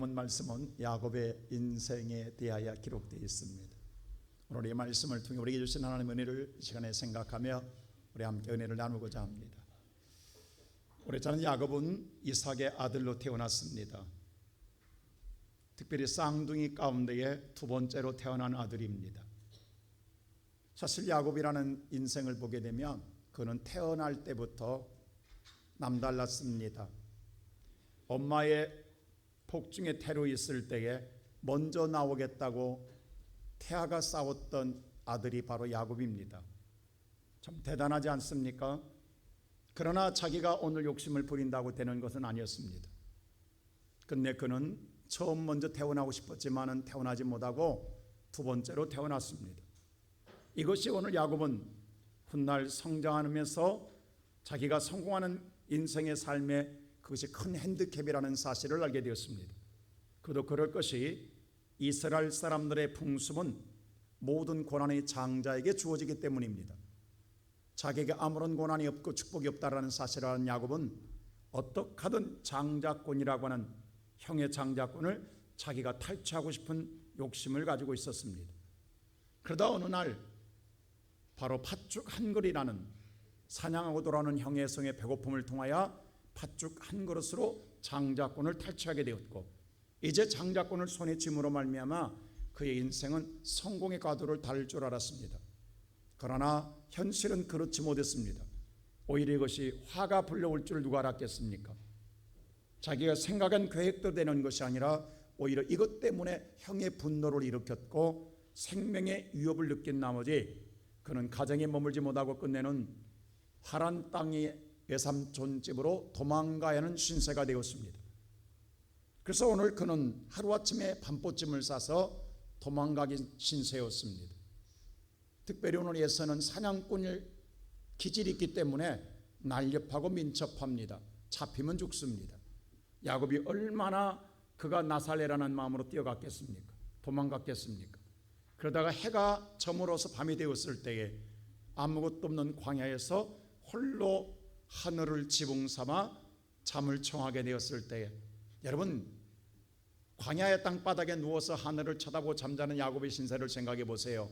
본문 말씀은 야곱의 인생에 대하여 기록되어 있습니다. 오늘 이 말씀을 통해 우리에게 주신 하나님의 은혜를 이 시간에 생각하며 우리 함께 은혜를 나누고자 합니다. 우리 저는 야곱은 이삭의 아들로 태어났습니다. 특별히 쌍둥이 가운데에 두 번째로 태어난 아들입니다. 사실 야곱이라는 인생을 보게 되면 그는 태어날 때부터 남달랐습니다. 엄마의 복중에 태로 있을 때에 먼저 나오겠다고 태아가 싸웠던 아들이 바로 야곱입니다. 참 대단하지 않습니까? 그러나 자기가 오늘 욕심을 부린다고 되는 것은 아니었습니다. 근데 그는 처음 먼저 태어나고 싶었지만은 태어나지 못하고 두 번째로 태어났습니다. 이것이 오늘 야곱은 훗날 성장하면서 자기가 성공하는 인생의 삶에 그것이 큰 핸디캡이라는 사실을 알게 되었습니다. 그도 그럴 것이 이스라엘 사람들의 풍습은 모든 고난이 장자에게 주어지기 때문입니다. 자기에게 아무런 고난이 없고 축복이 없다라는 사실을 아는 야곱은 어떻게 하든 장자권이라고 하는 형의 장자권을 자기가 탈취하고 싶은 욕심을 가지고 있었습니다. 그러다 어느 날 바로 팥죽 한 그릇이라는 사냥하고 돌아오는 형의 성의 배고픔을 통하여 팥죽 한 그릇으로 장자권을 탈취하게 되었고, 이제 장자권을 손에 쥘으로 말미암아 그의 인생은 성공의 과도를 달릴 줄 알았습니다. 그러나 현실은 그렇지 못했습니다. 오히려 이것이 화가 불러올 줄 누가 알았겠습니까? 자기가 생각한 계획도 되는 것이 아니라 오히려 이것 때문에 형의 분노를 일으켰고 생명의 위협을 느낀 나머지 그는 가정에 머물지 못하고 끝내는 하란 땅의 외삼촌 집으로 도망가야 하는 신세가 되었습니다. 그래서 오늘 그는 하루아침에 밤보찜을 싸서 도망가긴 신세였습니다. 특별히 오늘 예서는 사냥꾼일 기질이 있기 때문에 날렵하고 민첩합니다. 잡히면 죽습니다. 야곱이 얼마나 그가 나살래라는 마음으로 뛰어갔겠습니까? 도망갔겠습니까? 그러다가 해가 저물어서 밤이 되었을 때에 아무것도 없는 광야에서 홀로 하늘을 지붕 삼아 잠을 청하게 되었을 때에, 여러분 광야의 땅바닥에 누워서 하늘을 쳐다보고 잠자는 야곱의 신세를 생각해 보세요.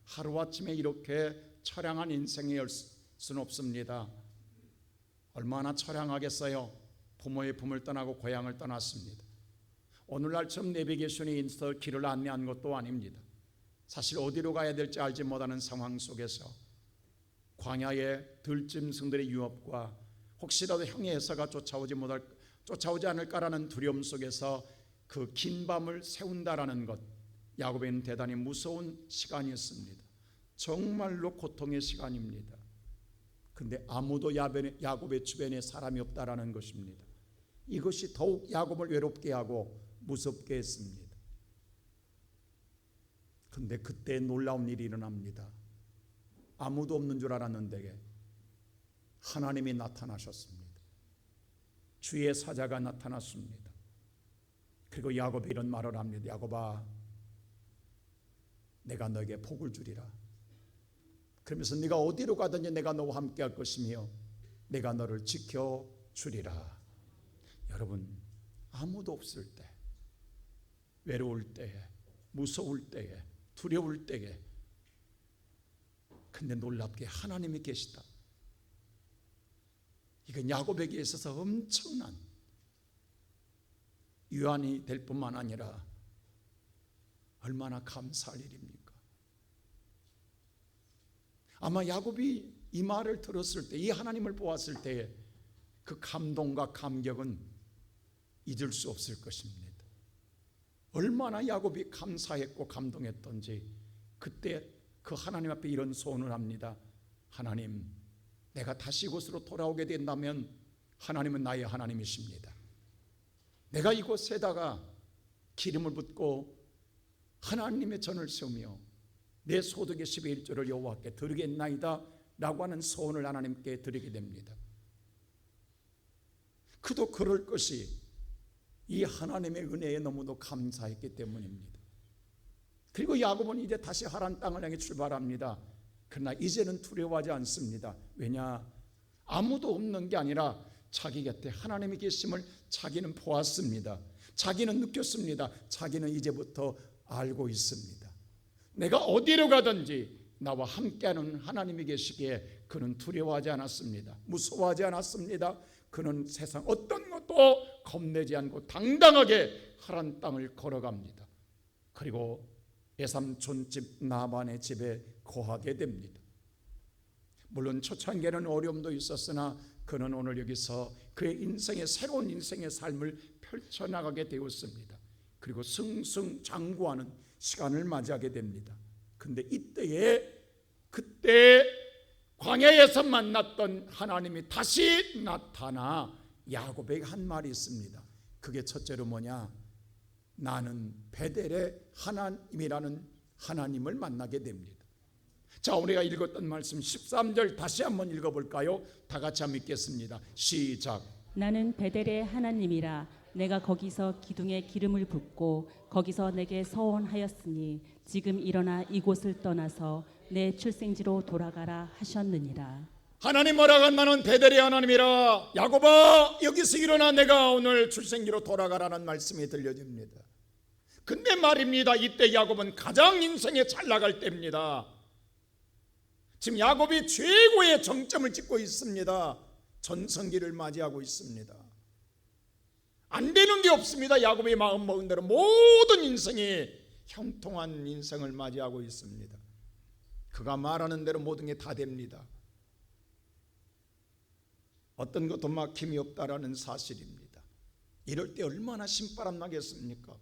하루아침에 이렇게 처량한 인생이 올 수는 없습니다. 얼마나 처량하겠어요. 부모의 품을 떠나고 고향을 떠났습니다. 오늘날처럼 내비게이션이 있어 길을 안내한 것도 아닙니다. 사실 어디로 가야 될지 알지 못하는 상황 속에서 광야의 들짐승들의 유업과 혹시라도 형의 해서가 쫓아오지 않을까라는 두려움 속에서 그 긴 밤을 세운다라는 것, 야곱에는 대단히 무서운 시간이었습니다. 정말로 고통의 시간입니다. 근데 아무도 야곱의 주변에 사람이 없다라는 것입니다. 이것이 더욱 야곱을 외롭게 하고 무섭게 했습니다. 근데 그때 놀라운 일이 일어납니다. 아무도 없는 줄 알았는데 하나님이 나타나셨습니다. 주의 사자가 나타났습니다. 그리고 야곱이 이런 말을 합니다. 야곱아, 내가 너에게 복을 주리라. 그러면서 네가 어디로 가든지 내가 너와 함께 할 것이며 내가 너를 지켜주리라. 여러분, 아무도 없을 때, 외로울 때에, 무서울 때에, 두려울 때에, 근데 놀랍게 하나님이 계시다. 이건 야곱에게 있어서 엄청난 유한이 될 뿐만 아니라 얼마나 감사할 일입니까? 아마 야곱이 이 말을 들었을 때, 이 하나님을 보았을 때의 그 감동과 감격은 잊을 수 없을 것입니다. 얼마나 야곱이 감사했고 감동했던지 그때 그 하나님 앞에 이런 소원을 합니다. 하나님, 내가 다시 이곳으로 돌아오게 된다면 하나님은 나의 하나님이십니다. 내가 이곳에다가 기름을 붓고 하나님의 전을 세우며 내 소득의 10의 1조를 여호와께 드리겠나이다 라고 하는 소원을 하나님께 드리게 됩니다. 그도 그럴 것이 이 하나님의 은혜에 너무도 감사했기 때문입니다. 그리고 야곱은 이제 다시 하란 땅을 향해 출발합니다. 그러나 이제는 두려워하지 않습니다. 왜냐? 아무도 없는 게 아니라 자기 곁에 하나님이 계심을 자기는 보았습니다. 자기는 느꼈습니다. 자기는 이제부터 알고 있습니다. 내가 어디로 가든지 나와 함께하는 하나님이 계시기에 그는 두려워하지 않았습니다. 무서워하지 않았습니다. 그는 세상 어떤 것도 겁내지 않고 당당하게 하란 땅을 걸어갑니다. 그리고 외삼촌 집 나반의 집에 거하게 됩니다. 물론 초창기에는 어려움도 있었으나 그는 오늘 여기서 그의 인생의 새로운 인생의 삶을 펼쳐나가게 되었습니다. 그리고 승승장구하는 시간을 맞이하게 됩니다. 근데 그때 광야에서 만났던 하나님이 다시 나타나 야곱에게 한 말이 있습니다. 그게 첫째로 뭐냐? 나는 베델의 하나님이라는 하나님을 만나게 됩니다. 자, 우리가 읽었던 말씀 13절 다시 한번 읽어볼까요? 다 같이 한번 읽겠습니다. 시작. 나는 베델의 하나님이라. 내가 거기서 기둥에 기름을 붓고 거기서 내게 서원하였으니 지금 일어나 이곳을 떠나서 내 출생지로 돌아가라 하셨느니라. 하나님 뭐라고? 나는 베델의 하나님이라. 야곱아, 여기서 일어나 내가 오늘 출생지로 돌아가라는 말씀이 들려집니다. 근데 말입니다, 이때 야곱은 가장 인생에 잘 나갈 때입니다. 지금 야곱이 최고의 정점을 찍고 있습니다. 전성기를 맞이하고 있습니다. 안 되는 게 없습니다. 야곱이 마음 먹은 대로 모든 인생이 형통한 인생을 맞이하고 있습니다. 그가 말하는 대로 모든 게 다 됩니다. 어떤 것도 막힘이 없다라는 사실입니다. 이럴 때 얼마나 신바람 나겠습니까?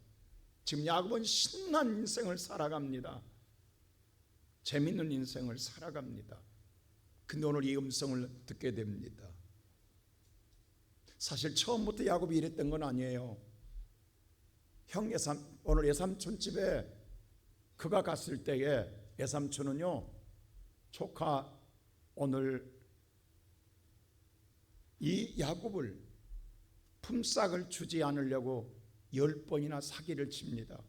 지금 야곱은 신난 인생을 살아갑니다. 재밌는 인생을 살아갑니다. 근데 오늘 이 음성을 듣게 됩니다. 사실 처음부터 야곱이 이랬던 건 아니에요. 오늘 외삼촌 집에 그가 갔을 때에 외삼촌은요, 조카 오늘 이 야곱을 품삯을 주지 않으려고 10번이나 사기를 칩니다.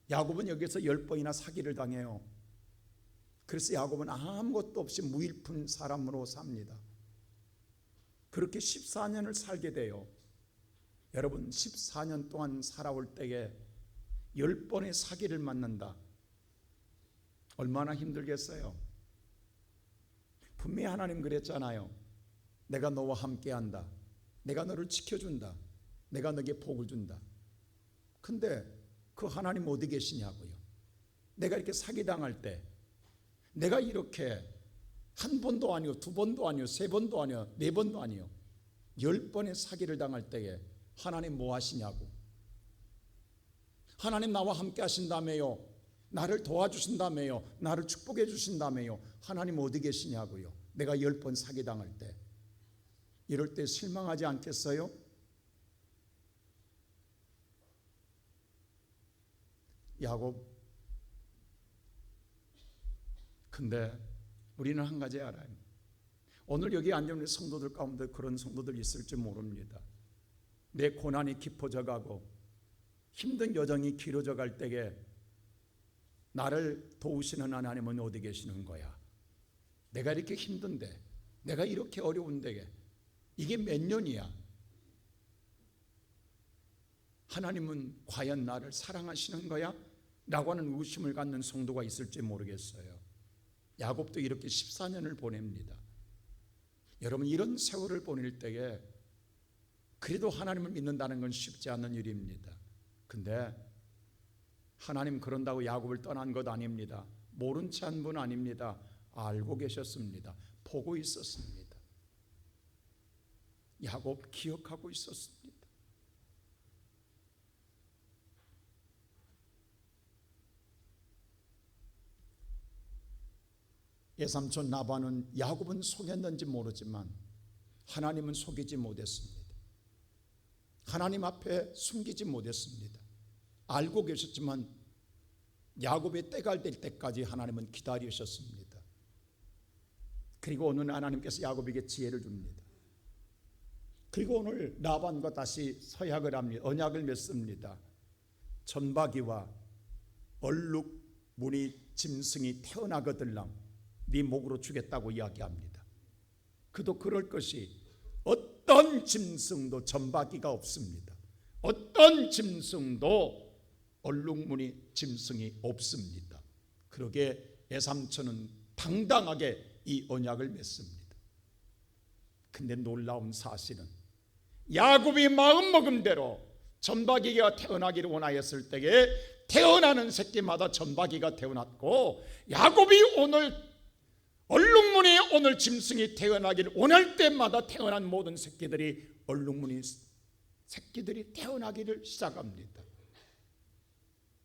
야곱은 여기서 10번이나 사기를 당해요. 그래서 야곱은 아무것도 없이 무일푼 사람으로 삽니다. 그렇게 14년을 살게 돼요. 여러분, 14년 동안 살아올 때에 10번의 사기를 맞는다. 얼마나 힘들겠어요. 분명히 하나님 그랬잖아요. 내가 너와 함께한다. 내가 너를 지켜준다. 내가 너에게 복을 준다. 근데 그 하나님 어디 계시냐고요. 내가 이렇게 사기당할 때, 내가 이렇게 한 번도 아니고 두 번도 아니고 세 번도 아니고 네 번도 아니요 10번의 사기를 당할 때에 하나님 뭐 하시냐고. 하나님 나와 함께 하신다며요. 나를 도와주신다며요. 나를 축복해 주신다며요. 하나님 어디 계시냐고요. 내가 10번 사기당할 때. 이럴 때 실망하지 않겠어요? 야곱. 근데 우리는 한 가지 알아요. 오늘 여기 앉아있는 성도들 가운데 그런 성도들 있을지 모릅니다. 내 고난이 깊어져 가고 힘든 여정이 길어져 갈 때에 나를 도우시는 하나님은 어디 계시는 거야? 내가 이렇게 힘든데, 내가 이렇게 어려운데 이게 몇 년이야? 하나님은 과연 나를 사랑하시는 거야? 라고 하는 의심을 갖는 성도가 있을지 모르겠어요. 야곱도 이렇게 14년을 보냅니다. 여러분, 이런 세월을 보낼 때에 그래도 하나님을 믿는다는 건 쉽지 않은 일입니다. 근데 하나님 그런다고 야곱을 떠난 것 아닙니다. 모른 채 한 분 아닙니다. 알고 계셨습니다. 보고 있었습니다. 야곱 기억하고 있었습니다. 외삼촌 라반은 야곱은 속였는지 모르지만 하나님은 속이지 못했습니다. 하나님 앞에 숨기지 못했습니다. 알고 계셨지만 야곱의 때가 될 때까지 하나님은 기다리셨습니다. 그리고 오늘 하나님께서 야곱에게 지혜를 줍니다. 그리고 오늘 라반과 다시 서약을 합니다. 언약을 맺습니다. 전박이와 얼룩 무늬 짐승이 태어나거들랑 네 목으로 주겠다고 이야기합니다. 그도 그럴 것이 어떤 짐승도 점박이가 없습니다. 어떤 짐승도 얼룩무늬 짐승이 없습니다. 그러게 애삼촌은 당당하게 이 언약을 맺습니다. 근데 놀라운 사실은 야곱이 마음먹은 대로 점박이가 태어나기를 원하였을 때에 태어나는 새끼마다 점박이가 태어났고, 야곱이 오늘 얼룩무늬 오늘 짐승이 태어나기를 원할 때마다 태어난 모든 새끼들이 얼룩무늬 새끼들이 태어나기를 시작합니다.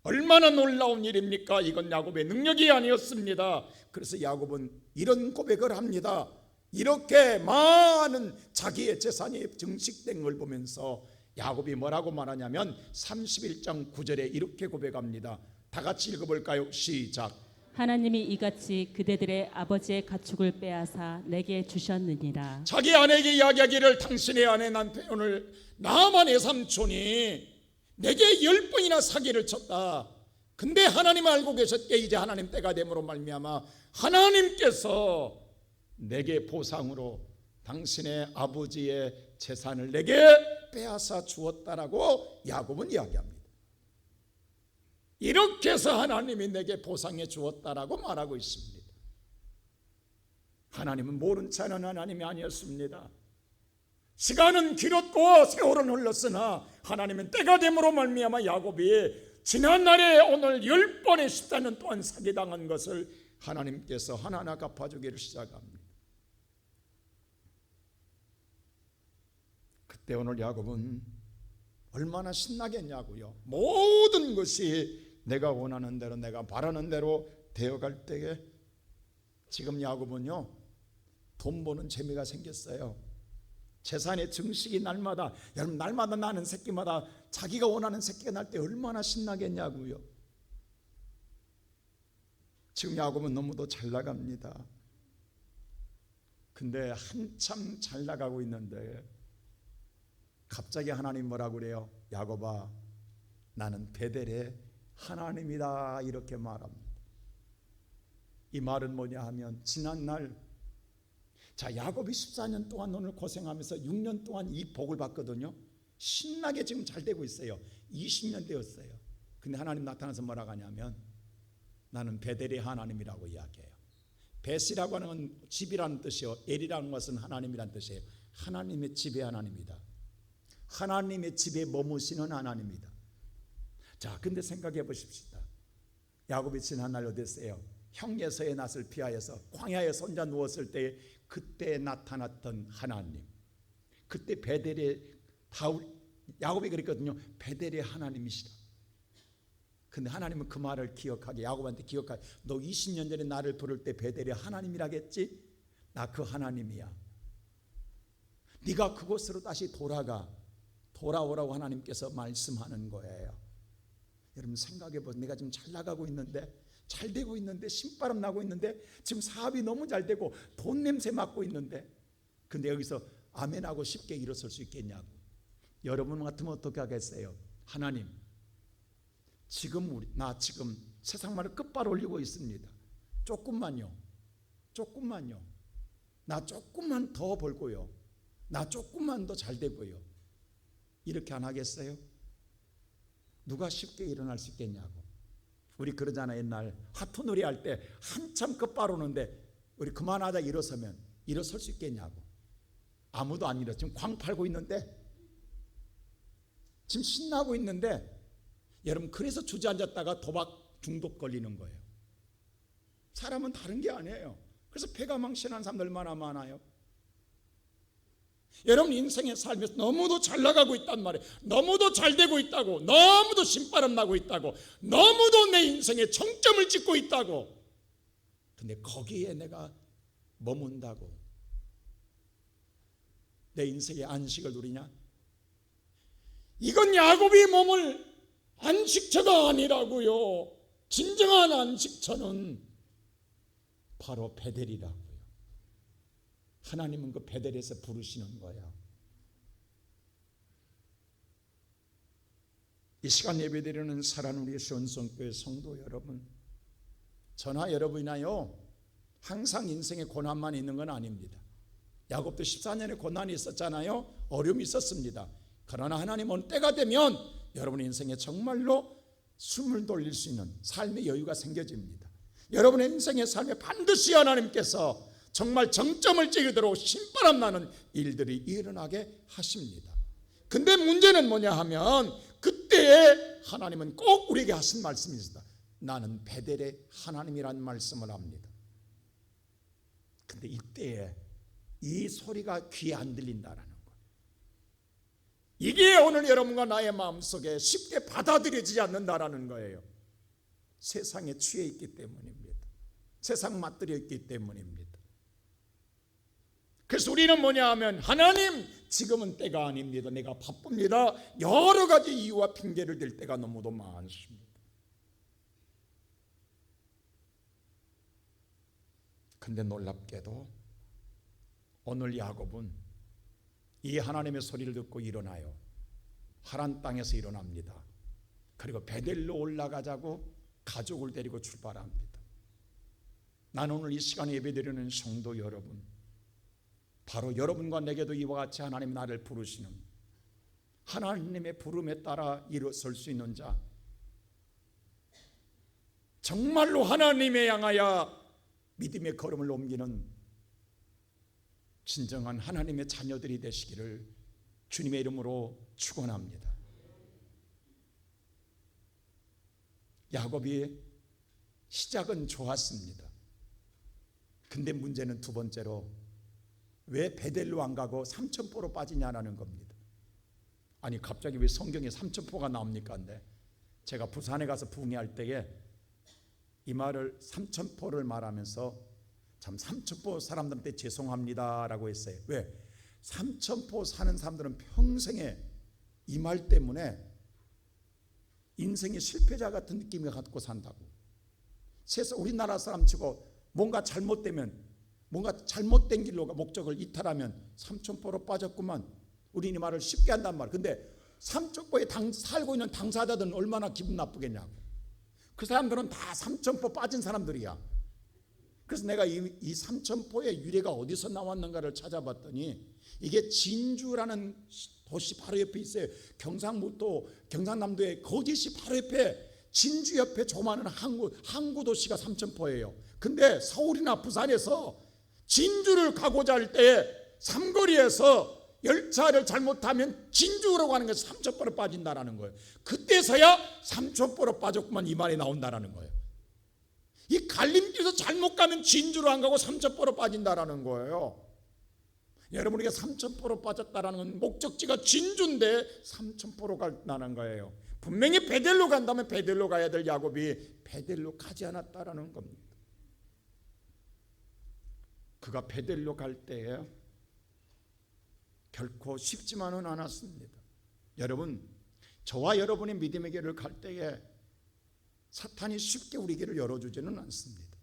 얼마나 놀라운 일입니까? 이건 야곱의 능력이 아니었습니다. 그래서 야곱은 이런 고백을 합니다. 이렇게 많은 자기의 재산이 증식된 걸 보면서 야곱이 뭐라고 말하냐면 31장 9절에 이렇게 고백합니다. 다 같이 읽어볼까요? 시작. 하나님이 이같이 그대들의 아버지의 가축을 빼앗아 내게 주셨느니라. 자기 아내에게 이야기하기를 당신의 아내 남편을 나만의 삼촌이 내게 10번이나 사기를 쳤다. 근데 하나님 알고 계셨기에 이제 하나님 때가 됨으로 말미암아 하나님께서 내게 보상으로 당신의 아버지의 재산을 내게 빼앗아 주었다라고 야곱은 이야기합니다. 이렇게 해서 하나님이 내게 보상해 주었다라고 말하고 있습니다. 하나님은 모른 체 하는 하나님이 아니었습니다. 시간은 길었고 세월은 흘렀으나 하나님은 때가 됨으로 말미암아 야곱이 지난날에 오늘 10번의 14년 동안 사기당한 것을 하나님께서 하나하나 갚아주기를 시작합니다. 그때 오늘 야곱은 얼마나 신나겠냐고요. 모든 것이 내가 원하는 대로 내가 바라는 대로 되어갈 때에 지금 야곱은요 돈 버는 재미가 생겼어요. 재산의 증식이 날마다, 여러분 날마다 나는 새끼마다 자기가 원하는 새끼가 날 때 얼마나 신나겠냐고요. 지금 야곱은 너무도 잘 나갑니다. 근데 한참 잘 나가고 있는데 갑자기 하나님 뭐라고 그래요? 야곱아, 나는 베델의 하나님이다, 이렇게 말합니다. 이 말은 뭐냐 하면 지난날 자 야곱이 14년 동안 오늘 고생하면서 6년 동안 이 복을 받거든요. 신나게 지금 잘 되고 있어요. 20년 되었어요. 근데 하나님 나타나서 뭐라고 하냐면 나는 베델의 하나님이라고 이야기해요. 벳이라고 하는 건 집이라는 뜻이요, 엘이라는 것은 하나님이라는 뜻이에요. 하나님의 집의 하나님이다. 하나님의 집에 머무시는 하나님이다. 자, 근데 생각해 보십시다. 야곱이 지난날 어땠어요? 형 예서의 낯을 피하여서 광야에 혼자 누웠을 때 그때 나타났던 하나님, 그때 베델의 야곱이 그랬거든요. 베델의 하나님이시다. 근데 하나님은 그 말을 기억하게, 야곱한테 기억하게, 너 20년 전에 나를 부를 때 베델의 하나님이라겠지? 나 그 하나님이야. 네가 그곳으로 다시 돌아오라고 하나님께서 말씀하는 거예요. 여러분 생각해 보세요. 내가 지금 잘 나가고 있는데, 잘 되고 있는데, 신바람 나고 있는데, 지금 사업이 너무 잘 되고 돈 냄새 맡고 있는데, 근데 여기서 아멘하고 쉽게 일어설 수 있겠냐고. 여러분 같으면 어떻게 하겠어요? 하나님, 지금 나 지금 세상만을 끝발 올리고 있습니다. 조금만요. 나 조금만 더 벌고요. 나 조금만 더 잘 되고요. 이렇게 안 하겠어요? 누가 쉽게 일어날 수 있겠냐고. 우리 그러잖아요. 옛날 하프놀이 할 때 한참 끝발 오는데 우리 그만하자 일어서면 일어설 수 있겠냐고. 아무도 안 일어서. 지금 광 팔고 있는데, 지금 신나고 있는데, 여러분 그래서 주저앉았다가 도박 중독 걸리는 거예요. 사람은 다른 게 아니에요. 그래서 패가 망신한 사람들 얼마나 많아요. 여러분 인생의 삶에서 너무도 잘 나가고 있단 말이에요. 너무도 잘 되고 있다고, 너무도 신바람 나고 있다고, 너무도 내 인생에 정점을 찍고 있다고. 근데 거기에 내가 머문다고 내 인생의 안식을 누리냐? 이건 야곱이 몸을 안식처가 아니라고요. 진정한 안식처는 바로 베델이라고요. 하나님은 그 베델에서 부르시는 거예요. 이 시간 예배드리는 사랑하는 우리 시온성교회 성도 여러분, 저나 여러분이나요 항상 인생에 고난만 있는 건 아닙니다. 야곱도 14년의 고난이 있었잖아요. 어려움이 있었습니다. 그러나 하나님은 때가 되면 여러분의 인생에 정말로 숨을 돌릴 수 있는 삶의 여유가 생겨집니다. 여러분의 인생의 삶에 반드시 하나님께서 정말 정점을 찍도록 신바람 나는 일들이 일어나게 하십니다. 근데 문제는 뭐냐 하면 그때에 하나님은 꼭 우리에게 하신 말씀이 있습니다. 나는 베델의 하나님이라는 말씀을 합니다. 근데 이때에 이 소리가 귀에 안 들린다라는 거예요. 이게 오늘 여러분과 나의 마음속에 쉽게 받아들여지지 않는다라는 거예요. 세상에 취해 있기 때문입니다. 세상 맛들여 있기 때문입니다. 그래서 우리는 뭐냐 하면 하나님 지금은 때가 아닙니다. 내가 바쁩니다. 여러 가지 이유와 핑계를 댈 때가 너무도 많습니다. 근데 놀랍게도 오늘 야곱은 이 하나님의 소리를 듣고 일어나요. 하란 땅에서 일어납니다. 그리고 베델로 올라가자고 가족을 데리고 출발합니다. 나는 오늘 이 시간에 예배드리는 성도 여러분, 바로 여러분과 내게도 이와 같이 하나님 나를 부르시는 하나님의 부름에 따라 일어설 수 있는 자, 정말로 하나님에 향하여 믿음의 걸음을 옮기는 진정한 하나님의 자녀들이 되시기를 주님의 이름으로 축원합니다. 야곱이 시작은 좋았습니다. 근데 문제는 두 번째로 왜 베델로 안 가고 삼천포로 빠지냐라는 겁니다. 아니 갑자기 왜 성경에 삼천포가 나옵니까? 근데 제가 부산에 가서 부흥회할 때에 이 말을 삼천포를 말하면서 참 삼천포 사람들한테 죄송합니다라고 했어요. 왜? 삼천포 사는 사람들은 평생에 이 말 때문에 인생의 실패자 같은 느낌을 갖고 산다고. 세상 우리나라 사람 치고 뭔가 잘못되면, 뭔가 잘못된 길로 목적을 이탈하면 삼천포로 빠졌구만, 우리 이 말을 쉽게 한단 말이에요. 근데 삼천포에 살고 있는 당사자들은 얼마나 기분 나쁘겠냐고. 그 사람들은 다 삼천포 빠진 사람들이야. 그래서 내가 이 삼천포의 유래가 어디서 나왔는가를 찾아봤더니 이게 진주라는 도시 바로 옆에 있어요. 경상북도 경상남도의 거제시 바로 옆에 진주 옆에 조만한 항구 도시가 삼천포예요. 근데 서울이나 부산에서 진주를 가고자 할 때 삼거리에서 열차를 잘못하면 진주로 가는 것이 삼천포로 빠진다라는 거예요. 그때서야 삼천포로 빠졌구만 이 말이 나온다라는 거예요. 이 갈림길에서 잘못 가면 진주로 안 가고 삼천포로 빠진다라는 거예요. 여러분, 우리가 삼천포로 빠졌다라는 건 목적지가 진주인데 삼천포로 간다는 거예요. 분명히 베델로 간다면 베델로 가야 될 야곱이 베델로 가지 않았다라는 겁니다. 그가 베델로 갈 때에 결코 쉽지만은 않았습니다. 여러분, 저와 여러분의 믿음의 길을 갈 때에 사탄이 쉽게 우리 길을 열어주지는 않습니다.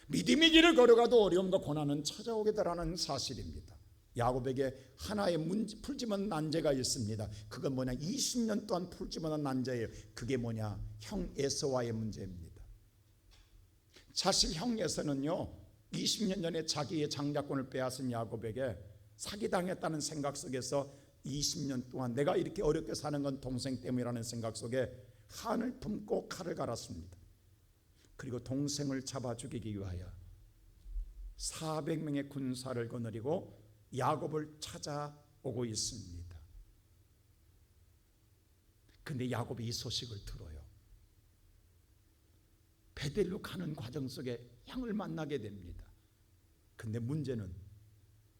믿음의 길을 걸어가도 어려움과 고난은 찾아오게 되라는 사실입니다. 야곱에게 하나의 풀지 못한 난제가 있습니다. 그건 뭐냐? 20년 동안 풀지 못한 난제예요. 그게 뭐냐? 형 에서와의 문제입니다. 사실 형 에서는요, 20년 전에 자기의 장자권을 빼앗은 야곱에게 사기당했다는 생각 속에서 20년 동안 내가 이렇게 어렵게 사는 건 동생 때문이라는 생각 속에 한을 품고 칼을 갈았습니다. 그리고 동생을 잡아 죽이기 위하여 400명의 군사를 거느리고 야곱을 찾아오고 있습니다. 근데 야곱이 이 소식을 들어요. 베델로 가는 과정 속에 형을 만나게 됩니다. 근데 문제는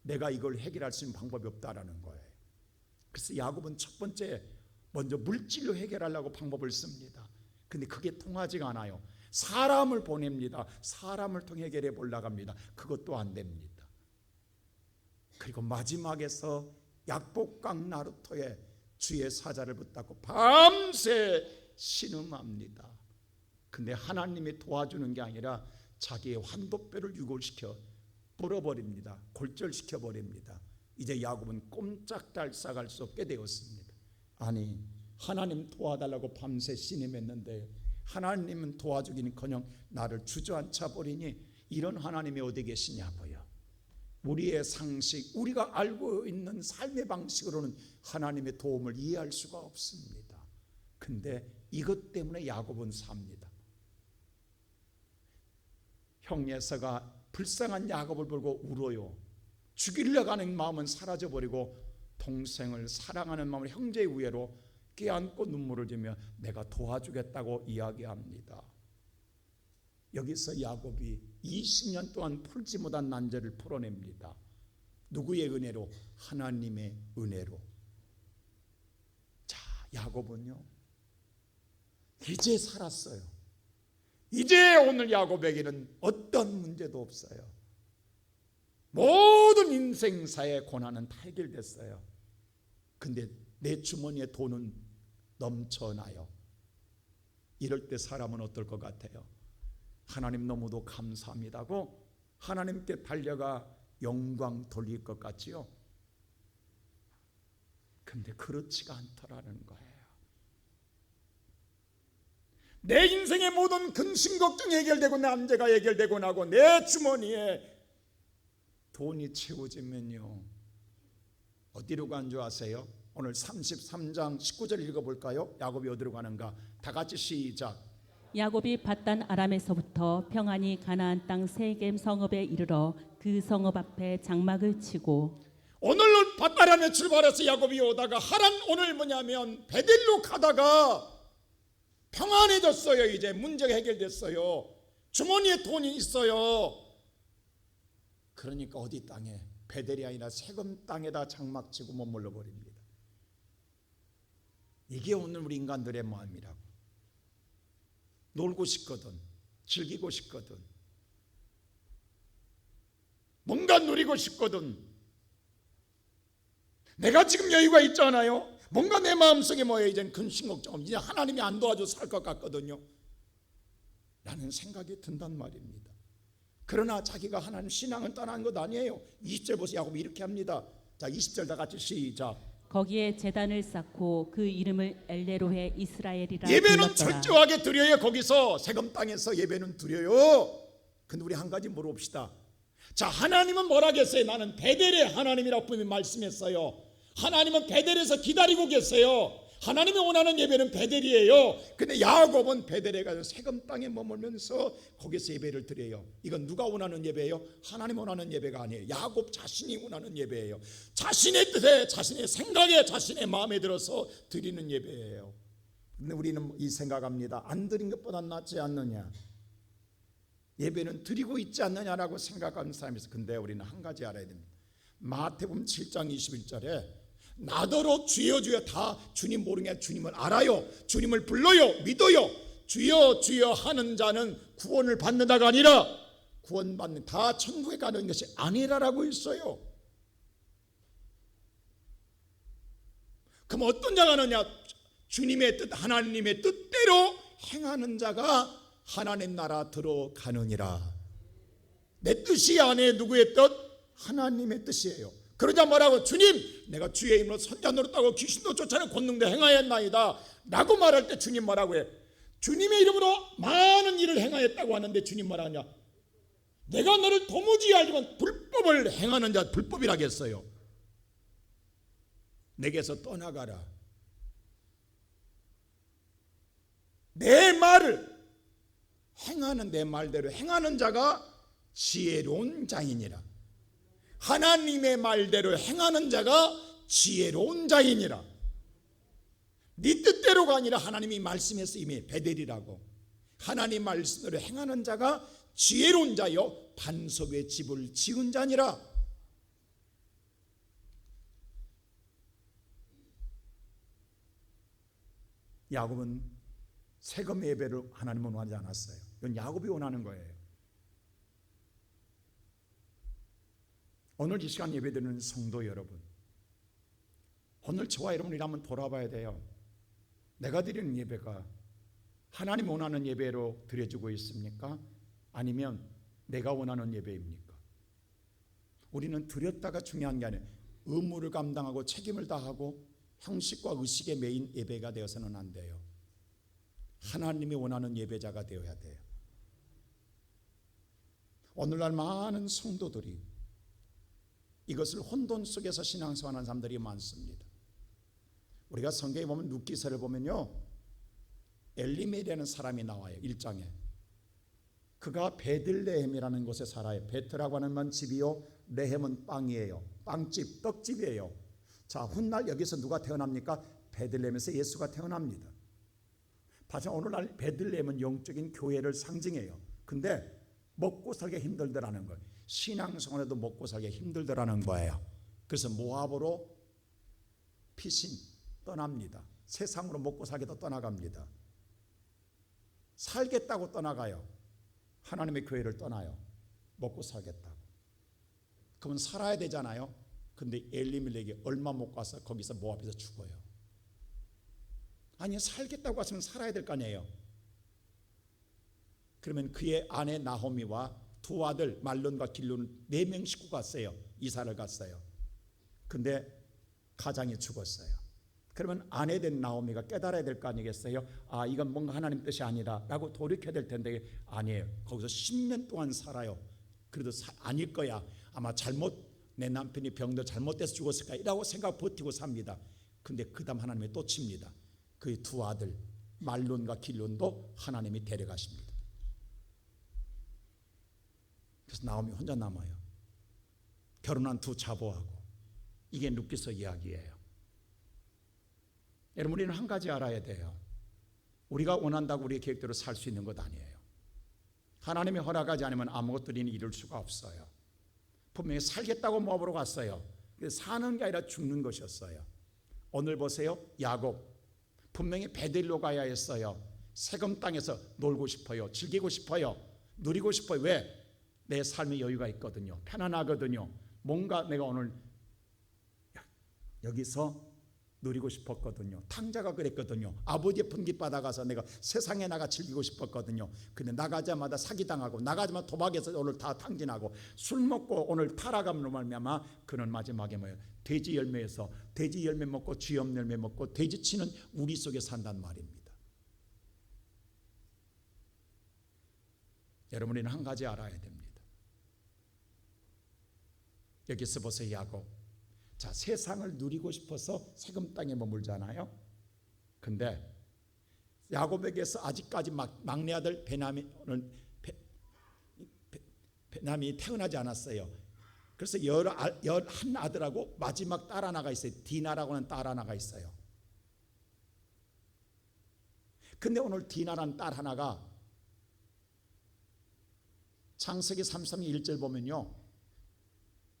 내가 이걸 해결할 수 있는 방법이 없다라는 거예요. 그래서 야곱은 첫 번째 먼저 물질로 해결하려고 방법을 씁니다. 근데 그게 통하지가 않아요. 사람을 보냅니다. 사람을 통해 해결해 보려고 합니다. 그것도 안 됩니다. 그리고 마지막에서 약복강 나루터에 주의 사자를 붙잡고 밤새 신음합니다. 근데 하나님이 도와주는 게 아니라 자기의 환도뼈를 유골시켜 불어버립니다. 골절시켜 버립니다. 이제 야곱은 꼼짝달싹할 수 없게 되었습니다. 아니, 하나님 도와달라고 밤새 신음했는데 하나님은 도와주기는커녕 나를 주저앉혀 버리니 이런 하나님이 어디 계시냐고요. 우리의 상식, 우리가 알고 있는 삶의 방식으로는 하나님의 도움을 이해할 수가 없습니다. 근데 이것 때문에 야곱은 삽니다. 형 에사가 불쌍한 야곱을 보고 울어요. 죽이려고 하는 마음은 사라져버리고 동생을 사랑하는 마음으로 형제의 우애로 껴안고 눈물을 지며 내가 도와주겠다고 이야기합니다. 여기서 야곱이 20년 동안 풀지 못한 난제를 풀어냅니다. 누구의 은혜로? 하나님의 은혜로. 자, 야곱은요 이제 살았어요. 이제 오늘 야곱에게는 어떤 문제도 없어요. 모든 인생사의 고난은 다 해결됐어요. 근데 내 주머니에 돈은 넘쳐나요. 이럴 때 사람은 어떨 것 같아요? 하나님 너무도 감사합니다고 하나님께 달려가 영광 돌릴 것 같지요? 근데 그렇지가 않더라는 거예요. 내 인생의 모든 근심 걱정이 해결되고 난제가 해결되고 나고 내 주머니에 돈이 채워지면요 어디로 간 줄 아세요? 오늘 33장 19절 읽어볼까요? 야곱이 어디로 가는가? 다 같이 시작. 야곱이 밧단 아람에서부터 평안히 가나안 땅 세겜 성읍에 이르러 그 성읍 앞에 장막을 치고 오늘 밧다람에 출발해서 야곱이 오다가 하란 오늘 뭐냐면 베델로 가다가 평안해졌어요. 이제 문제가 해결됐어요. 주머니에 돈이 있어요. 그러니까 어디 땅에? 베델이 아니라 세금 땅에다 장막 치고 머물러 버립니다. 이게 오늘 우리 인간들의 마음이라고. 놀고 싶거든, 즐기고 싶거든, 뭔가 누리고 싶거든, 내가 지금 여유가 있잖아요. 뭔가 내 마음속에 뭐예요? 이제는 근심 걱정 없이 이제 하나님이 안 도와줘서 살 것 같거든요 라는 생각이 든단 말입니다. 그러나 자기가 하나님 신앙을 떠난 것 아니에요. 20절 보세요. 야곱이 이렇게 합니다. 자, 20절 다 같이 시작. 거기에 제단을 쌓고 그 이름을 엘레로헤 이스라엘이라 예배는 불렀더라. 철저하게 드려요. 거기서 세금 땅에서 예배는 드려요. 근데 우리 한 가지 물어봅시다. 자, 하나님은 뭐라겠어요? 나는 베델의 하나님이라고 분명히 말씀했어요. 하나님은 베델에서 기다리고 계세요. 하나님이 원하는 예배는 베델이에요. 근데 야곱은 베델에 가서 세금 땅에 머물면서 거기서 예배를 드려요. 이건 누가 원하는 예배예요? 하나님 원하는 예배가 아니에요. 야곱 자신이 원하는 예배예요. 자신의 뜻에, 자신의 생각에, 자신의 마음에 들어서 드리는 예배예요. 근데 우리는 이 생각합니다. 안 드린 것보다 낫지 않느냐, 예배는 드리고 있지 않느냐라고 생각하는 사람이 있어요. 근데 우리는 한 가지 알아야 됩니다. 마태복음 7장 21절에 나더러 주여 주여 다 주님 모르는 게 주님을 알아요. 주님을 불러요. 믿어요. 주여 주여 하는 자는 구원을 받는다가 아니라 구원받는 다 천국에 가는 것이 아니라라고 있어요. 그럼 어떤 자가 하느냐? 주님의 뜻, 하나님의 뜻대로 행하는 자가 하나님 나라 들어가느니라. 내 뜻이 아니에요. 누구의 뜻? 하나님의 뜻이에요. 그러자 뭐라고? 주님, 내가 주의 이름으로 선자 노릇하고 귀신도 쫓아내는 권능도 행하였나이다 라고 말할 때 주님 뭐라고 해? 주님의 이름으로 많은 일을 행하였다고 하는데 주님 뭐라냐? 내가 너를 도무지 알지만 불법을 행하는 자, 불법이라겠어요. 내게서 떠나가라. 내 말을 행하는, 내 말대로 행하는 자가 지혜로운 자이니라. 하나님의 말대로 행하는 자가 지혜로운 자이니라. 네 뜻대로가 아니라 하나님이 말씀해서 이미 베델이라고. 하나님 말씀대로 행하는 자가 지혜로운 자요 반석 위에 집을 지은 자니라. 야곱은 세금 예배를 하나님은 원하지 않았어요. 이건 야곱이 원하는 거예요. 오늘 이 시간 예배드리는 성도 여러분, 오늘 저와 여러분이 한번 돌아봐야 돼요. 내가 드리는 예배가 하나님 원하는 예배로 드려지고 있습니까? 아니면 내가 원하는 예배입니까? 우리는 드렸다가 중요한 게 아니에요. 의무를 감당하고 책임을 다하고 형식과 의식의 메인 예배가 되어서는 안 돼요. 하나님이 원하는 예배자가 되어야 돼요. 오늘날 많은 성도들이 이것을 혼돈 속에서 신앙생활하는 사람들이 많습니다. 우리가 성경에 보면 룻기서를 보면요, 엘리멜이라는 사람이 나와요. 1장에. 그가 베들레헴이라는 곳에 살아요. 베트라고 하는 건 집이요, 레헴은 빵이에요. 빵집, 떡집이에요. 자, 훗날 여기서 누가 태어납니까? 베들레헴에서 예수가 태어납니다. 사실 오늘날 베들레헴은 영적인 교회를 상징해요. 근데 먹고 살기 힘들더라는 거예요. 신앙생활에도 먹고 살기 힘들더라는 거예요. 그래서 모압으로 피신 떠납니다. 세상으로 먹고 살기도 떠나갑니다. 살겠다고 떠나가요. 하나님의 교회를 떠나요. 먹고 살겠다고. 그러면 살아야 되잖아요. 근데 엘리멜렉이 얼마 못 가서 거기서 모압에서 죽어요. 아니, 살겠다고 하시면 살아야 될 거 아니에요. 그러면 그의 아내 나호미와 두 아들 말론과 길론 4명 식구가 갔어요. 이사를 갔어요. 근데 가장이 죽었어요. 그러면 아내 된 나오미가 깨달아야 될 거 아니겠어요? 아, 이건 뭔가 하나님 뜻이 아니다 라고 돌이켜야 될 텐데 아니에요. 거기서 10년 동안 살아요. 그래도 아닐 거야. 아마 내 남편이 병들 잘못돼서 죽었을까 이라고 생각 버티고 삽니다. 근데 그 다음 하나님이 또 칩니다. 그의 두 아들 말론과 길론도 하나님이 데려가십니다. 그래서 나오미 혼자 남아요. 결혼한 두 자보하고. 이게 룻기서 이야기예요. 여러분, 우리는 한 가지 알아야 돼요. 우리가 원한다고 우리의 계획대로 살 수 있는 것 아니에요. 하나님이 허락하지 않으면 아무것도 우리는 이룰 수가 없어요. 분명히 살겠다고 모압으로 갔어요. 사는 게 아니라 죽는 것이었어요. 오늘 보세요. 야곱 분명히 베들로 가야 했어요. 세금 땅에서 놀고 싶어요. 즐기고 싶어요. 누리고 싶어요. 왜? 내 삶에 여유가 있거든요. 편안하거든요. 뭔가 내가 오늘 여기서 누리고 싶었거든요. 탕자가 그랬거든요. 아버지의 분깃 받아가서 내가 세상에 나가 즐기고 싶었거든요. 근데 나가자마자 사기당하고 나가자마자 도박해서 오늘 다 탕진하고 술 먹고 오늘 타락함으로 말미암아 그는 마지막에 뭐예요? 돼지 열매에서 돼지 열매 먹고 쥐염 열매 먹고 돼지 치는 우리 속에 산단 말입니다. 여러분은 한 가지 알아야 됩니다. 여기서 보세요. 야곱. 자, 세상을 누리고 싶어서 세금 땅에 머물잖아요. 근데 야곱에게서 아직까지 막내 아들 베냐민이 태어나지 않았어요. 그래서 11 아들하고 마지막 딸 하나가 있어요. 디나라고 하는 딸 하나가 있어요. 근데 오늘 디나라는 딸 하나가 창세기 33장 1절 보면요,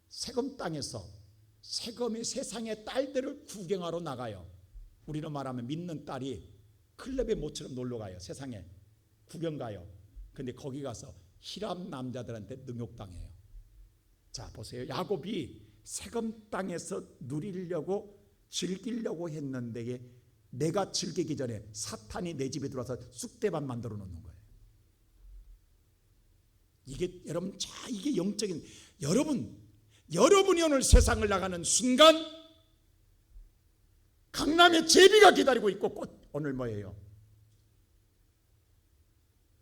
세금 땅에서 세금이 세상의 딸들을 구경하러 나가요. 우리로 말하면 믿는 딸이 클럽에 모처럼 놀러 가요. 세상에 구경 가요. 근데 거기 가서 히람 남자들한테 능욕당해요. 자, 보세요. 야곱이 세금 땅에서 누리려고 즐기려고 했는데 내가 즐기기 전에 사탄이 내 집에 들어와서 쑥대밭 만들어 놓는 거예요. 이게 여러분, 이게 영적인, 여러분이 오늘 세상을 나가는 순간 강남에 제비가 기다리고 있고 오늘 뭐예요?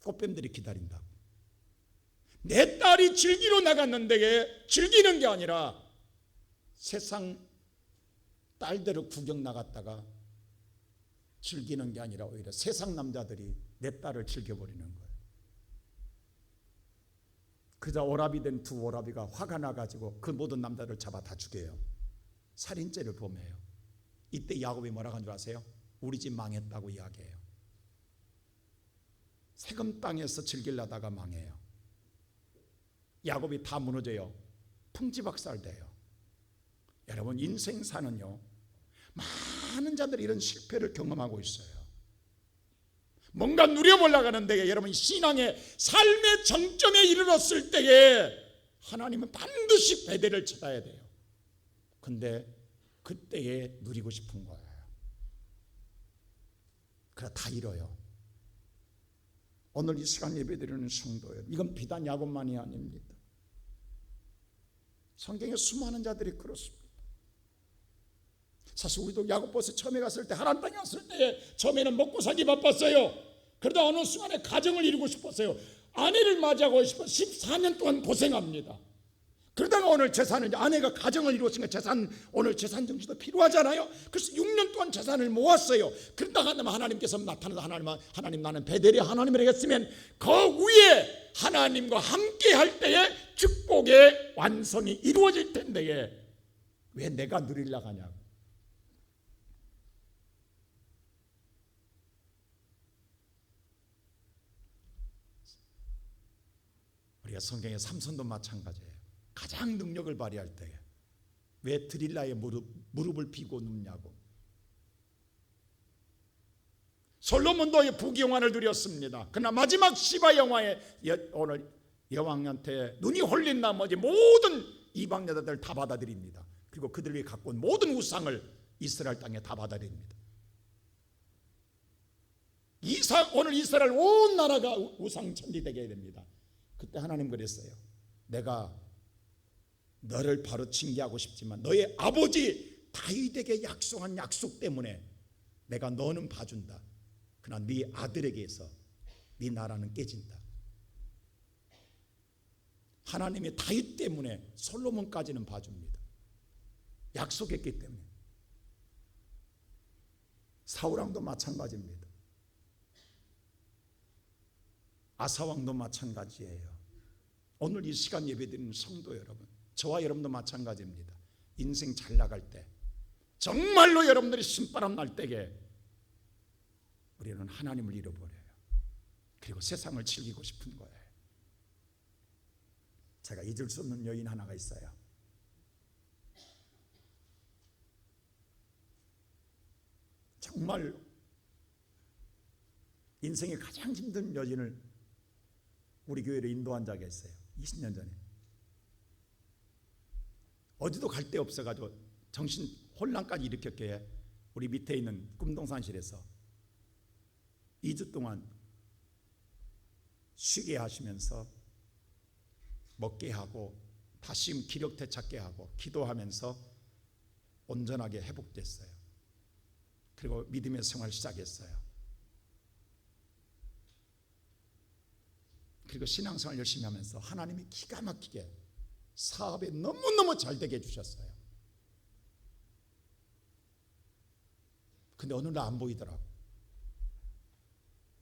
꽃뱀들이 기다린다. 내 딸이 즐기러 나갔는데 즐기는 게 아니라 세상 딸들을 구경 나갔다가 즐기는 게 아니라 오히려 세상 남자들이 내 딸을 즐겨버리는 거예요. 그자 오라비 된 두 오라비가 화가 나가지고 그 모든 남자를 잡아 다 죽여요. 살인죄를 범해요. 이때 야곱이 뭐라고 한 줄 아세요? 우리 집 망했다고 이야기해요. 세금 땅에서 즐기려다가 망해요. 야곱이 다 무너져요. 풍지박살돼요. 여러분, 인생사는요, 많은 자들이 이런 실패를 경험하고 있어요. 뭔가 누려보려고 하는데 여러분, 신앙의 삶의 정점에 이르렀을 때에 하나님은 반드시 베델을 찾아야 돼요. 근데 그때에 누리고 싶은 거예요. 그래 다 잃어요. 오늘 이 시간 예배드리는 성도예요. 이건 비단 야곱만이 아닙니다. 성경에 수많은 자들이 그렇습니다. 사실 우리도 야곱보스 처음에 갔을 때, 하나님 땅에 갔을 때 처음에는 먹고 살기 바빴어요. 그러다 어느 순간에 가정을 이루고 싶었어요. 아내를 맞이하고 싶어 14년 동안 고생합니다. 그러다가 오늘 재산을, 아내가 가정을 이루었으니까 재산, 오늘 재산 정신도 필요하잖아요. 그래서 6년 동안 재산을 모았어요. 그러다가 하나님께서 나타나서 하나님 나는 베델의 하나님을 했으면 그 위에 하나님과 함께 할 때에 축복의 완성이 이루어질 텐데 왜 내가 누리려고 하냐고. 우리가 성경의 삼손도 마찬가지예요. 가장 능력을 발휘할 때에 왜 드릴라의 무릎을 비고 눕냐고. 솔로몬도 부귀영화를 누렸습니다. 그러나 마지막 시바 영화에 오늘 여왕한테 눈이 홀린 나머지 모든 이방 여자들 다 받아들입니다. 그리고 그들이 갖고 온 모든 우상을 이스라엘 땅에 다 받아들입니다. 오늘 이스라엘 온 나라가 우상 천지되게 됩니다. 그때 하나님 그랬어요. 내가 너를 바로 징계하고 싶지만 너의 아버지 다윗에게 약속한 약속 때문에 내가 너는 봐준다. 그러나 네 아들에게서 네 나라는 깨진다. 하나님이 다윗 때문에 솔로몬까지는 봐줍니다. 약속했기 때문에. 사울왕도 마찬가지입니다. 아사왕도 마찬가지예요. 오늘 이 시간 예배드리는 성도 여러분, 저와 여러분도 마찬가지입니다. 인생 잘 나갈 때, 정말로 여러분들이 신바람 날 때에 우리는 하나님을 잃어버려요. 그리고 세상을 즐기고 싶은 거예요. 제가 잊을 수 없는 여인 하나가 있어요. 정말 인생의 가장 힘든 여인을 우리 교회로 인도한 적이 있어요. 20년 전에. 어디도 갈 데 없어가지고 정신 혼란까지 일으켰기에 우리 밑에 있는 꿈동산실에서 2주 동안 쉬게 하시면서 먹게 하고 다시 기력 되찾게 하고 기도하면서 온전하게 회복됐어요. 그리고 믿음의 생활을 시작했어요. 그리고 신앙생활 열심히 하면서 하나님이 기가 막히게 사업에 너무너무 잘 되게 해주셨어요. 근데 어느 날 안 보이더라고.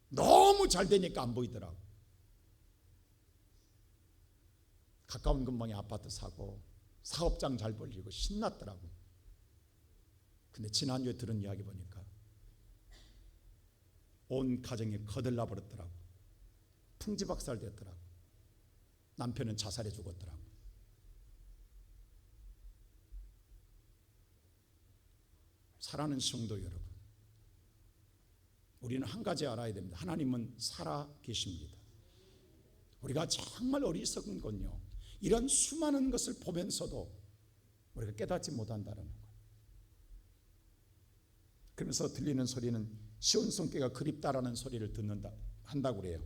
너무 잘 되니까 안 보이더라고. 가까운 근방에 아파트 사고 사업장 잘 벌리고 신났더라고. 근데 지난주에 들은 이야기 보니까 온 가정이 거들나 버렸더라고. 풍지박살 됐더라고. 남편은 자살해 죽었더라고. 사랑하는 성도 여러분, 우리는 한 가지 알아야 됩니다. 하나님은 살아 계십니다. 우리가 정말 어리석은 건요, 이런 수많은 것을 보면서도 우리가 깨닫지 못한다는 거예요. 그러면서 들리는 소리는 시온 성께가 그립다라는 소리를 한다고 그래요.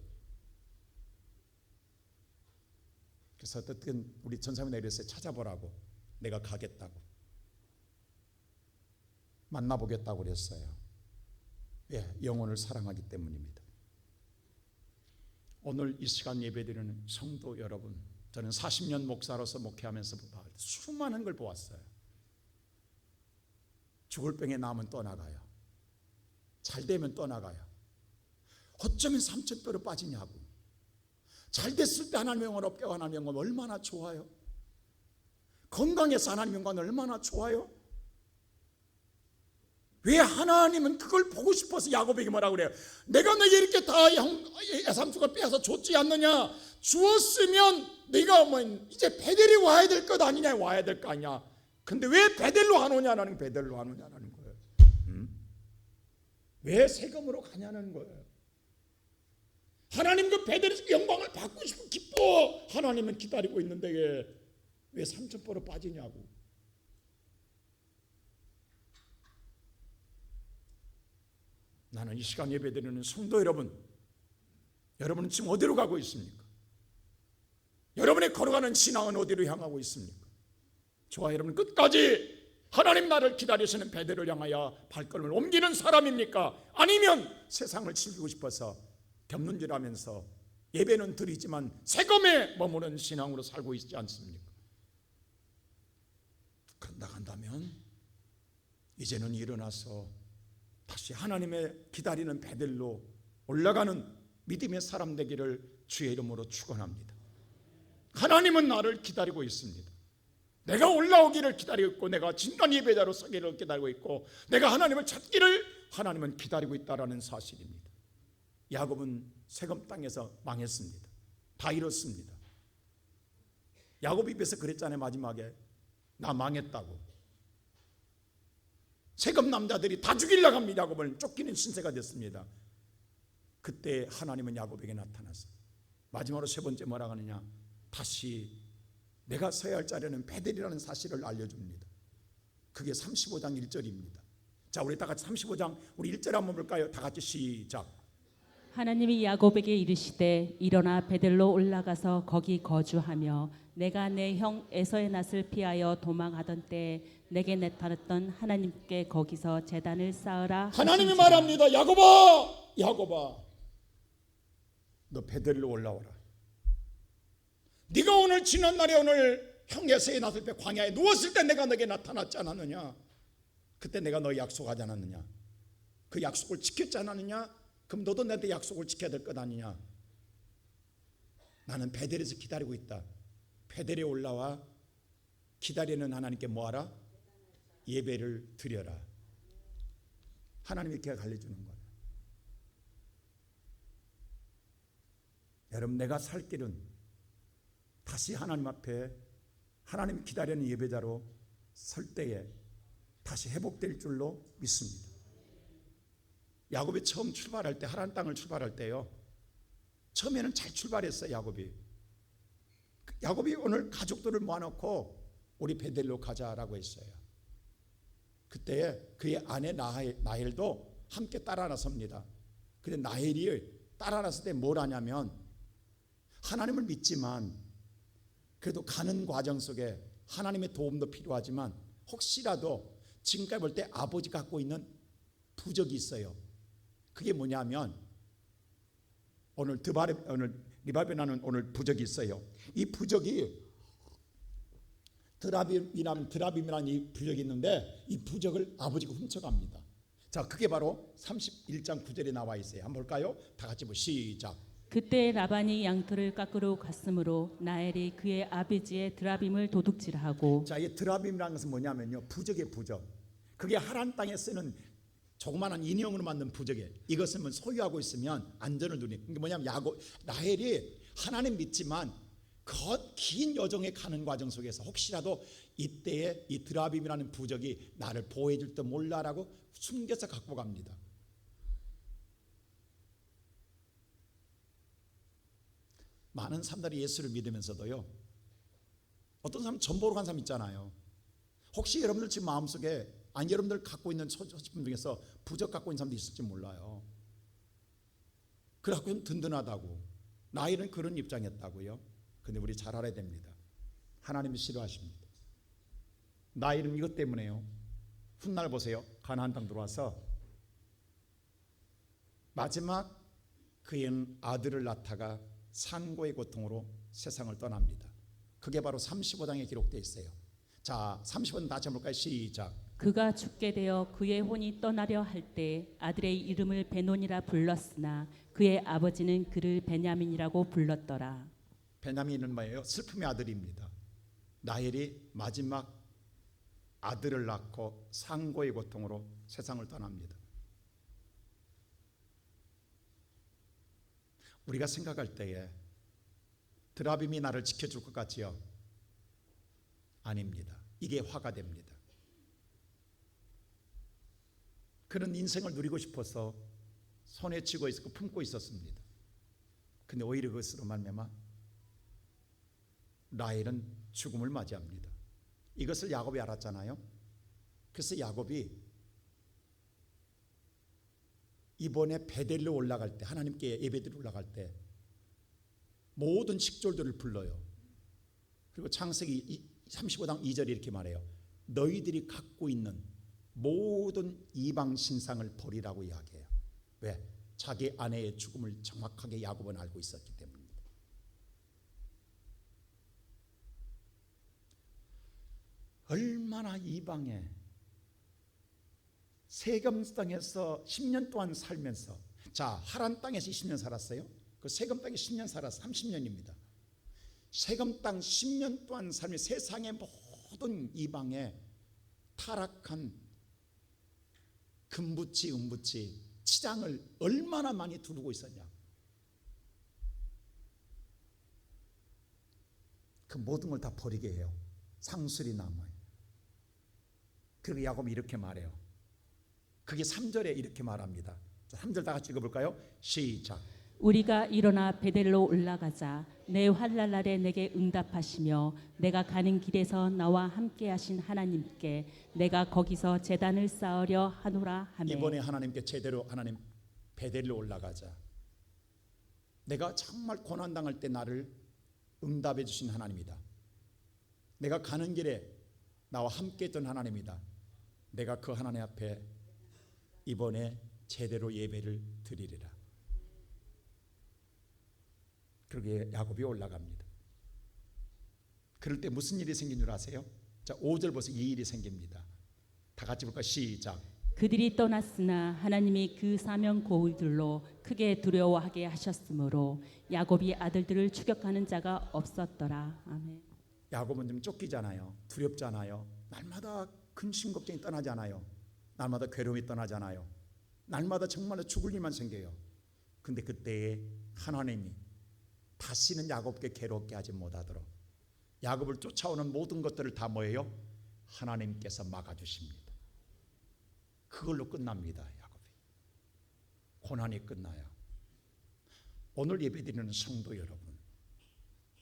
그래서 어떻든 우리 전사님이 이랬어요. 찾아보라고. 내가 가겠다고. 만나보겠다고 그랬어요. 왜? 영혼을 사랑하기 때문입니다. 오늘 이 시간 예배드리는 성도 여러분, 저는 40년 목사로서 목회하면서 수많은 걸 보았어요. 죽을 병에 남은 떠나가요. 잘 되면 떠나가요. 어쩌면 삼천뼈로 빠지냐고. 잘 됐을 때 하나님의 영광, 없게 하나님의 영광 얼마나 좋아요. 건강해서 하나님의 영광 얼마나 좋아요. 왜 하나님은 그걸 보고 싶어서 야곱에게 뭐라고 그래요? 내가 너에게 이렇게 다 에삼수가 빼앗아 줬지 않느냐. 주었으면 네가 이제 베델이 와야 될 것 아니냐. 와야 될 거 아니냐. 근데 왜 베델로 안 오냐는, 베델로 안 오냐는 거예요. 왜 세금으로 가냐는 거예요. 하나님 그 베델에서 영광을 받고 싶고 기뻐 하나님은 기다리고 있는데 왜 삼천포로 빠지냐고. 나는 이 시간 예배드리는 성도 여러분, 여러분은 지금 어디로 가고 있습니까? 여러분의 걸어가는 신앙은 어디로 향하고 있습니까? 저와 여러분 끝까지 하나님 나를 기다리시는 베델을 향하여 발걸음을 옮기는 사람입니까? 아니면 세상을 즐기고 싶어서 겹눈질 하면서 예배는 드리지만 세금에 머무는 신앙으로 살고 있지 않습니까? 그런다 한다면 이제는 일어나서 다시 하나님의 기다리는 베델로 올라가는 믿음의 사람 되기를 주의 이름으로 축원합니다. 하나님은 나를 기다리고 있습니다. 내가 올라오기를 기다리고 있고, 내가 진간 예배자로 서기를 기다리고 있고, 내가 하나님을 찾기를 하나님은 기다리고 있다라는 사실입니다. 야곱은 세겜 땅에서 망했습니다. 다 잃었습니다. 야곱이 입에서 그랬잖아요. 마지막에 나 망했다고. 세겜 남자들이 다 죽이려고 합니다. 야곱을 쫓기는 신세가 됐습니다. 그때 하나님은 야곱에게 나타나서 마지막으로 세 번째 뭐라고 하느냐, 다시 내가 서야 할 자리는 베델이라는 사실을 알려줍니다. 그게 35장 1절입니다. 자, 우리 다 같이 35장 우리 1절 한번 볼까요? 다 같이 시작. 하나님이 야곱에게 이르시되 일어나 베델로 올라가서 거기 거주하며 내가 내 형 에서의 낯을 피하여 도망하던 때에 내게 나타났던 하나님께 거기서 제단을 쌓으라. 하나님이 말합니다. 야곱아, 야곱아, 너 베델로 올라오라. 네가 오늘 지난 날에 오늘 형 에서의 낯을 피해 광야에 누웠을 때 내가 너에게 나타났지 않았느냐? 그때 내가 너 약속하지 않았느냐? 그 약속을 지켰지 않았느냐? 그럼 너도 내한테 약속을 지켜야 될 것 아니냐? 나는 베델에서 기다리고 있다. 베델에 올라와 기다리는 하나님께 뭐하라? 예배를 드려라. 하나님이 이렇게 가르쳐주는 거예요. 여러분, 내가 살 길은 다시 하나님 앞에 하나님 기다리는 예배자로 설 때에 다시 회복될 줄로 믿습니다. 야곱이 처음 출발할 때, 하나님 땅을 출발할 때요, 처음에는 잘 출발했어요. 야곱이 오늘 가족들을 모아놓고 우리 베델로 가자라고 했어요. 그때 그의 아내 나헬도 함께 따라 나섭니다. 근데 나헬이 따라 나설 때 뭘 하냐면, 하나님을 믿지만 그래도 가는 과정 속에 하나님의 도움도 필요하지만 혹시라도 지금까지 볼 때 아버지 갖고 있는 부적이 있어요. 그게 뭐냐면, 오늘 리바베나는 오늘 부적이 있어요. 이 부적이 드라빔이라는 이 부적이 있는데, 이 부적을 아버지가 훔쳐갑니다. 자, 그게 바로 31장 9절에 나와 있어요. 한번 볼까요? 다 같이 시작. 그때 라반이 양털을 깎으러 갔으므로 나엘이 그의 아버지의 드라빔을 도둑질하고. 자, 이 드라빔이라는 것은 뭐냐면요, 부적의 부적. 그게 하란 땅에 쓰는 조그마한 인형으로 만든 부적이에요. 이것을 소유하고 있으면 안전을 누리는. 이게 뭐냐면 나헬이 하나님 믿지만 긴 여정에 가는 과정 속에서 혹시라도 이때에 이 드라빔이라는 부적이 나를 보호해 줄 때 몰라라고 숨겨서 갖고 갑니다. 많은 사람들이 예수를 믿으면서도요, 어떤 사람은 전보로 간 사람 있잖아요. 혹시 여러분들 지금 마음속에 여러분들 갖고 있는 소지품 중에서 부적 갖고 있는 사람도 있을지 몰라요. 그래갖고 든든하다고, 나이는 그런 입장이었다고요. 근데 우리 잘 알아야 됩니다. 하나님이 싫어하십니다. 나이는 이것 때문에요. 훗날 보세요. 가나안 땅 들어와서 마지막 그의 아들을 낳다가 산고의 고통으로 세상을 떠납니다. 그게 바로 35장에 기록되어 있어요. 자, 35장 다시 한번 볼까요? 시작. 그가 죽게 되어 그의 혼이 떠나려 할 때 아들의 이름을 베논이라 불렀으나 그의 아버지는 그를 베냐민이라고 불렀더라. 베냐민은 뭐예요? 슬픔의 아들입니다. 나헬이 마지막 아들을 낳고 상고의 고통으로 세상을 떠납니다. 우리가 생각할 때에 드라빔이 나를 지켜줄 것 같지요? 아닙니다. 이게 화가 됩니다. 그런 인생을 누리고 싶어서 손에 쥐고 있었고 품고 있었습니다. 근데 오히려 그것으로 말미암아 라헬은 죽음을 맞이합니다. 이것을 야곱이 알았잖아요. 그래서 야곱이 이번에 베델로 올라갈 때, 하나님께 예배드리러 올라갈 때 모든 식졸들을 불러요. 그리고 창세기 35장 2절에 이렇게 말해요. 너희들이 갖고 있는 모든 이방 신상을 버리라고 이야기해요. 왜? 자기 아내의 죽음을 정확하게 야곱은 알고 있었기 때문입니다. 얼마나 이방에 세금 땅에서 10년 동안 살면서, 자, 하란 땅에서 20년 살았어요. 그 세금 땅에 10년 살아서 30년입니다. 세금 땅 10년 동안 살며 세상의 모든 이방에 타락한 금붙이 은붙이 치장을 얼마나 많이 두르고 있었냐. 그 모든 걸 다 버리게 해요. 상술이 남아요. 그리고 야곱이 이렇게 말해요. 그게 3절에 이렇게 말합니다. 3절 다 같이 읽어볼까요? 시작. 우리가 일어나 베델로 올라가자. 내 환난 날에 내게 응답하시며 내가 가는 길에서 나와 함께하신 하나님께 내가 거기서 제단을 쌓으려 하노라 하매. 이번에 하나님께 제대로 하나님 베델로 올라가자. 내가 정말 고난당할 때 나를 응답해 주신 하나님이다. 내가 가는 길에 나와 함께 했던 하나님이다. 내가 그 하나님 앞에 이번에 제대로 예배를 드리리라. 그러게 야곱이 올라갑니다. 그럴 때 무슨 일이 생긴 줄 아세요? 자, 5절 벌써 이 일이 생깁니다. 다 같이 볼까요? 시작. 그들이 떠났으나 하나님이 그 사명 고울들로 크게 두려워하게 하셨으므로 야곱이 아들들을 추격하는 자가 없었더라. 아멘. 야곱은 좀 쫓기잖아요. 두렵잖아요. 날마다 근심 걱정이 떠나잖아요. 날마다 괴로움이 떠나잖아요. 날마다 정말로 죽을 일만 생겨요. 근데 그때에 하나님이 다시는 야곱께 괴롭게 하지 못하도록 야곱을 쫓아오는 모든 것들을 다 뭐예요? 하나님께서 막아주십니다. 그걸로 끝납니다. 야곱이 고난이 끝나요. 오늘 예배드리는 성도 여러분,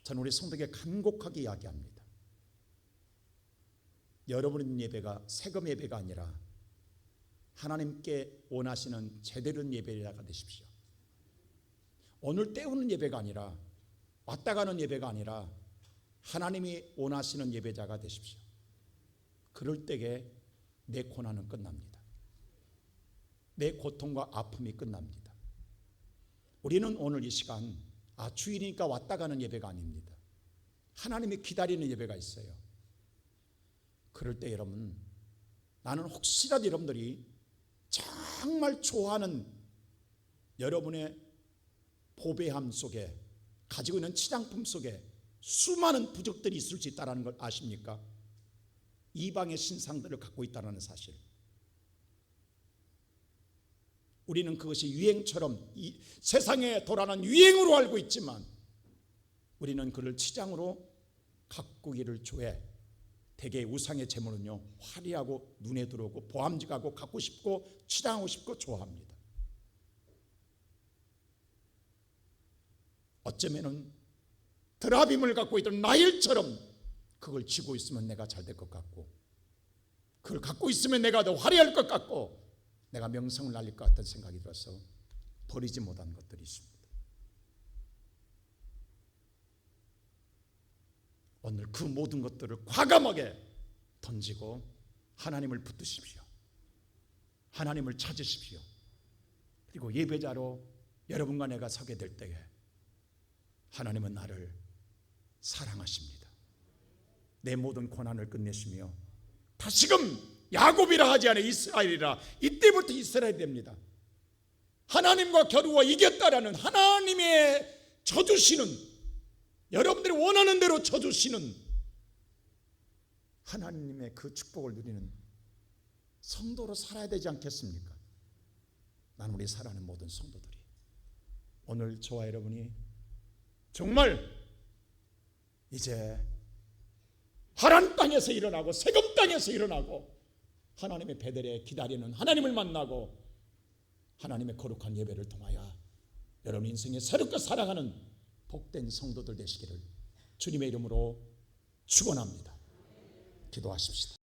저는 우리 성도에게 간곡하게 이야기합니다. 여러분의 예배가 세금 예배가 아니라 하나님께 원하시는 제대로 된 예배가 되십시오. 오늘 때우는 예배가 아니라 왔다 가는 예배가 아니라 하나님이 원하시는 예배자가 되십시오. 그럴 때에 내 고난은 끝납니다. 내 고통과 아픔이 끝납니다. 우리는 오늘 이 시간 주일이니까 왔다 가는 예배가 아닙니다. 하나님이 기다리는 예배가 있어요. 그럴 때 여러분, 나는 혹시라도 여러분들이 정말 좋아하는 여러분의 보배함 속에 가지고 있는 치장품 속에 수많은 부족들이 있을 수 있다는 걸 아십니까? 이방의 신상들을 갖고 있다는 사실. 우리는 그것이 유행처럼 이 세상에 돌아가는 유행으로 알고 있지만 우리는 그를 치장으로 가꾸기를 좋아해. 대개 우상의 제물은요, 화려하고 눈에 들어오고 보암직하고 갖고 싶고 치장하고 싶고 좋아합니다. 어쩌면은 드라빔을 갖고 있던 라헬처럼 그걸 쥐고 있으면 내가 잘 될 것 같고, 그걸 갖고 있으면 내가 더 화려할 것 같고, 내가 명성을 날릴 것 같은 생각이 들어서 버리지 못한 것들이 있습니다. 오늘 그 모든 것들을 과감하게 던지고 하나님을 붙드십시오. 하나님을 찾으십시오. 그리고 예배자로 여러분과 내가 서게 될 때에 하나님은 나를 사랑하십니다. 내 모든 고난을 끝내시며 다시금 야곱이라 하지 않아 이스라엘이라, 이때부터 이스라엘이 됩니다. 하나님과 겨루어 이겼다라는 하나님의 쳐주시는, 여러분들이 원하는 대로 쳐주시는 하나님의 그 축복을 누리는 성도로 살아야 되지 않겠습니까? 난 우리 사랑하는 모든 성도들이 오늘 저와 여러분이 정말 이제 하란 땅에서 일어나고 세금 땅에서 일어나고 하나님의 베델에 기다리는 하나님을 만나고 하나님의 거룩한 예배를 통하여 여러분 인생에 새롭게 살아가는 복된 성도들 되시기를 주님의 이름으로 축원합니다. 기도하십시다.